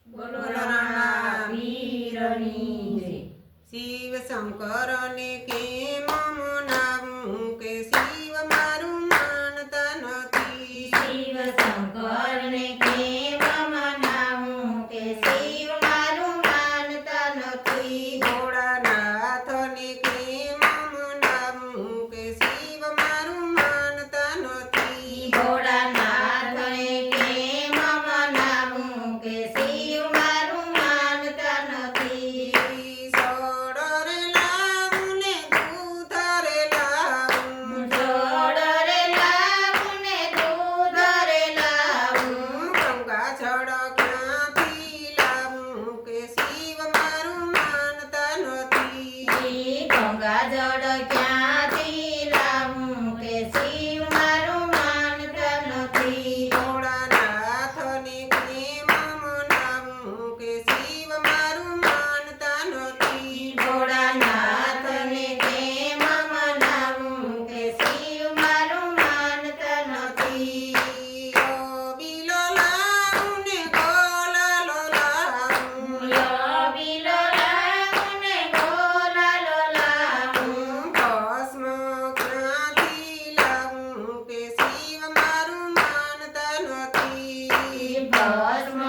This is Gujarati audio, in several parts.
બોલો રણાવીરની જય। શિવ શંકર ને કેમ મનાવું કે શિવ મારું માનતા નથી। શિવ શંકર ને કેમ મનાવું કે શિવ મારું માનતા નથી। ભોળાનાથ ને કેમ મનાવું કે શિવ મારું માનતા નથી। ભોળાનાથ ને કેમ મનાવું કે શિવ મારું માનતા નથી। સોડ રે લાવું ને દૂધ રે લાવું, સોડ રે લાવું ને દૂધ રે લાવું, ગંગા જળ ક્યાંથી લાવું કે શિવ મારું માનતા નથી। ગંગા જળ ક્યાંથી લાવું કે શિવ મારું માનતા નથી। ભોળાનાથ ને કેમ મનાવું કે શિવ મારું માનતા નથી। ભોળાનાથ ને કેમ મનાવું કે શિવ મારું માનતા નથી। બીલો લાવું ને ગોલાલો લાવું, બીલો લાવું ને ગોલાલો લાવું, ભસ્મ ક્યાંથી લાવું કે શિવ મારું માનતા નથી। ભસ્મ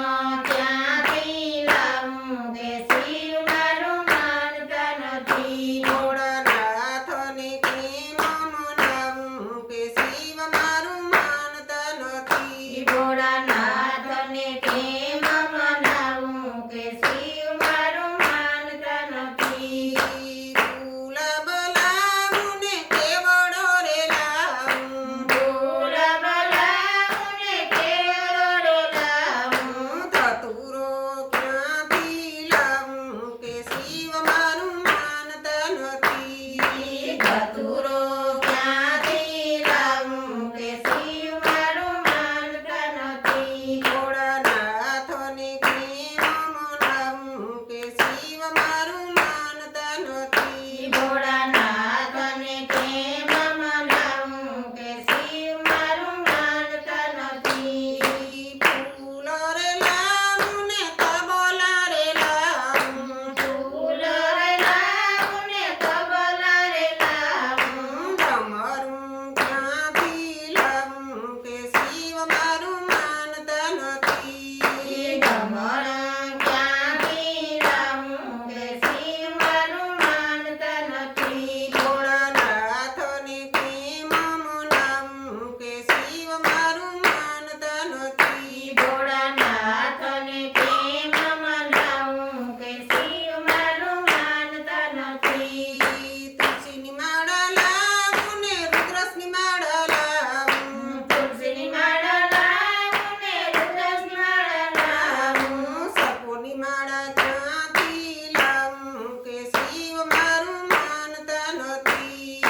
ક્યાંથી લાવું કે શિવ મારું માનતા નથી। ભોળાનાથ ને કેમ મનાવું કે શિવ મારું માનતા નથી। ભોળાનાથ ને કેમ મનાવું કે શિવ મારું માનતા નથી। ગુલાબ લાવું ને કેવડો રે લાવું, ગુલાબ લાવું ને કેવડો રે લાવું, ધતુરો ક્યાંથી લાવું કે શિવ મારું માનતા નથી। ધતુરો ક્યાંથી લાવું કે શિવ મારું માનતા નથી। ભોળાનાથ ને કેમ મનાવું કે શિવ મારું માનતા નથી। ભોળાનાથ ને કેમ મનાવું કે શિવ મારું માનતા નથી। ફૂલ રે લાવું ને તબલા રે લાવું, ફૂલ રે લાવું ને તબલા રે લાવું, ડમરું ક્યાંથી લાવું કે શિવ મારું માનતા નથી। ડમરું ક્યાંથી લાવું કે શિવ મારું માનતા નથી। ભોળાનાથ ને કેમ મનાવું કે શિવ મારું માનતા નથી। ભોળાનાથ ને કેમ મનાવું કે શિવ મારું માનતા નથી। તુલસીની માળા લાવું ને રુદ્રસની માળા લાવું, તુલસીની માળા લાવું ને રુદ્રની માળા લાવું, સર્પોની માળા ક્યાંથી લાવું કે શિવ મારું માનતા નથી।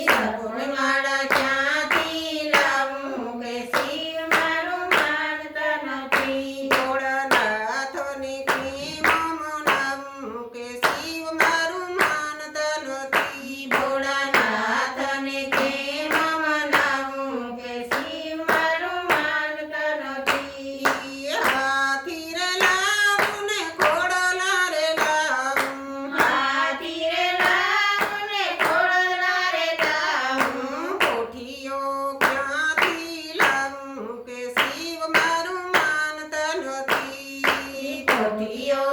સર્પોની માળા ક્યાંથી લાવું કે શિવ મારું માનતા નથી। ભોળાનાથ ને કેમ મનાવું કે શિવ મારું માનતા નથી। ભોળાનાથ ને કેમ મનાવું કે શિવ મારું માનતા નથી। હાથી રે લાવું ને ઘોડલા રે લાવું, હાથી રે લાવું ને ઘોડલા રે લાવું, કોઠીઓ ક્યાંથી લાવું કે શિવ મારું માનતા નથી। કોઠીઓ